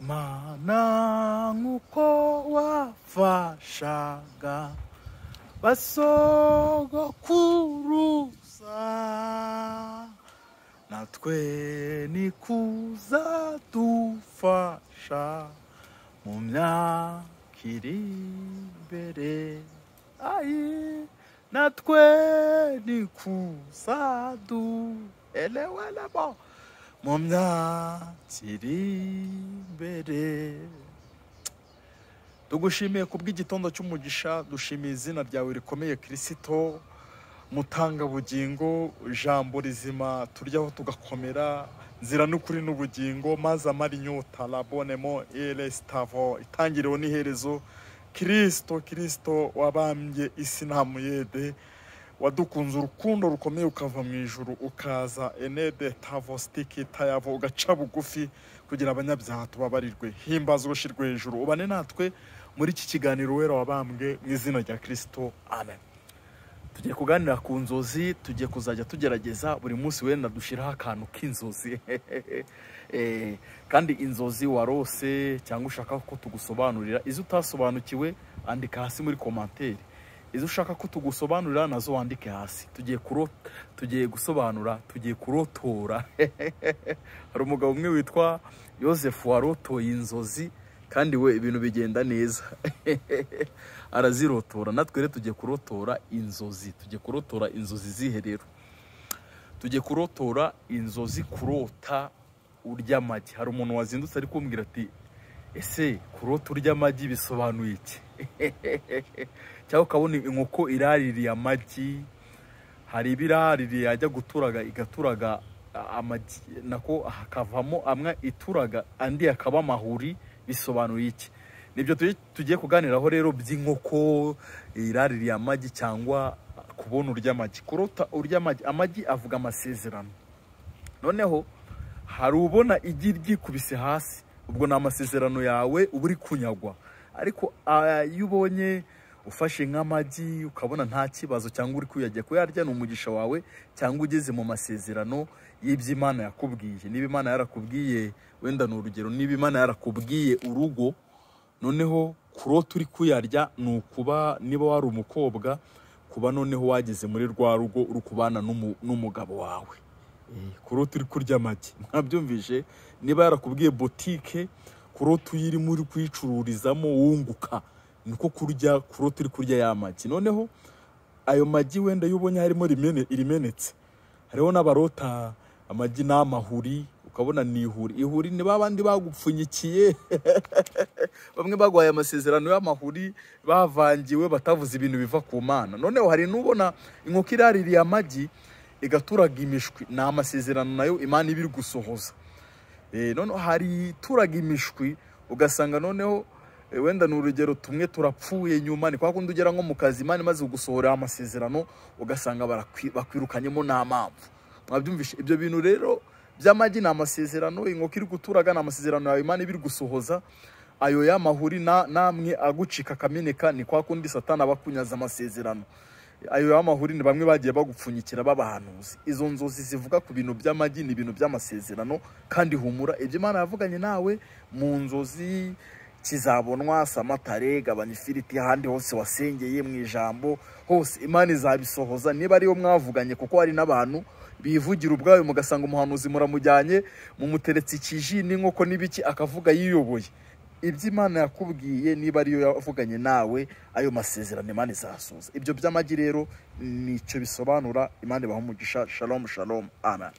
Mana nk'uko wafashaga basogokuruza, natwe nikuza dufasha mu myaka iri imbere. Ayi, natwe nikuza duelewelemo mu myaka iri imbere. Tugushimiye kubw'igitondo cy'umugisha, dushimiye izina ryawe rikomeye Kristo, mutanga bugingo, jambo rizima turyaho tugakomera, nzira n'ukuri n'ubugingo, maze amara inyota labonemo elestavo, itangiriro n'iherezo. Kristo wabambye isi nta muyede, wadukunze urukundo rukomeye ukava mu ijuru ukaza enede tavo stiki tayavo, ugaca bugufi kugira abanyabyaha tubabarirwe. Himbaza ushirwe hejuru, ubane natwe muri iki kiganiro wera wabambwe, mu izina rya Kristo, amen. Tugiye kuganira ku nzozi, tugiye kuzajya tugerageza buri munsi wenda dushiraho akantu k'inzozi. Kandi inzozi warose cyangwa ushaka ko tugusobanurira, izo utasobanukiwe andika hasi muri commentaire, izo ushaka ko tugusobanurira nazo wandike hasi. Tugiye gusobanura, tugiye kurotora. Hari umugabo umwe witwa Yosefu warotoye inzozi, kandi we ibintu bigenda neza. Arazirotora. Natwe rero tugiye kurotora inzozi, tugiye kurotora inzozi ziherero, tugiye kurotora inzozi kurota urya amagi. Hari umuntu wazindutse ari kumbwira ati, ese kurota urya amagi bisobanuye iki? Cyangwa ukabona inkoko iraririye amagi, hari ibiraririye ajya guturaga, igaturaga amagi, nako hakavamo amwe ituraga andi akaba amahuri, bisobanuye iki? Nibyo tugiye kuganiraho rero, by'inkoko iraririye amagi cyangwa kubona urya amagi. Kurota urya amagi, amagi avuga amasezerano. Noneho hari ubona igi ryikubise hasi, ubwo ni amasezerano yawe uba uri kunyagwa. Ariko iyo ubonye ufashe nk'amagi ukabona nta kibazo cyangwa uri kuyajya kuyarya, ni umugisha wawe, cyangwa ugeze mu masezerano y'ibyo Imana yakubwiye. Niba Imana yarakubwiye, wenda ni urugero, niba Imana yarakubwiye urugo, noneho kurota uri kuyarya ni ukuba, niba wari umukobwa, kuba noneho wageze muri rwa rugo uri kubana n'umugabo wawe. Kurota uri kurya amagi, mwabyumvise? Niba yarakubwiye botike, kurota uyirimo uri kuyicururizamo wunguka, niko kurya, kurota uri kurya ya magi. Noneho ayo magi wenda iyo ubonye harimo irimenetse, hariho n'abarota amagi n'amahuri, ukabona ni ihuri. Ihuri ni babandi bagupfunyikiye. Bamwe bagwaye amasezerano y'amahuri, bavangiwe, batavuze ibintu biva ku Mana. Noneho hari n'ubona inkoko iraririye amagi igaturaga imishwi, ni amasezerano nayo Imana ibiri gusohoza. Noneho hari ituraga imishwi, ugasanga noneho wenda ni urugero, tumwe turapfuye nyuma. Ni kwa kundi ugera nko mu kazi, Imana imaze gusohora amasezerano, ugasanga bakwirukanyemo nta mpamvu. Mwabyumvishe? Ibyo bintu rero by'amagi ni amasezerano, inkoko iri guturaga ni amasezerano yawe Imana ibiri gusohoza. Ayo y'amahuri namwe agucika akameneka, ni kwa kundi Satani abakunyaza amasezerano. Ayo y'amahuri ni bamwe bagiye bagupfunyikira b'abahanuzi. Izo nzozi zivuga ku bintu by'amagi ni ibintu by'amasezerano, kandi humura, ibyo Imana yavuganye nawe mu nzozi kizabonwa. Samatare, gabanya ifiriti, ahandi hose wasengeye mu ijambo hose Imana izabisohoza, niba ariyo mwavuganye. Kuko hari n'abantu bivugira ubwayo, mugasanga umuhanuzi muramujyanye, mumuteretse ikiji n'inkoko n'ibiki, akavuga yiyoboye. Ibyo Imana yakubwiye, niba ariyo yavuganye nawe, ayo masezerano Imana izasohoza. Ibyo by'amagi rero nicyo bisobanura. Imana ibaha umugisha. Shalom shalom, amen.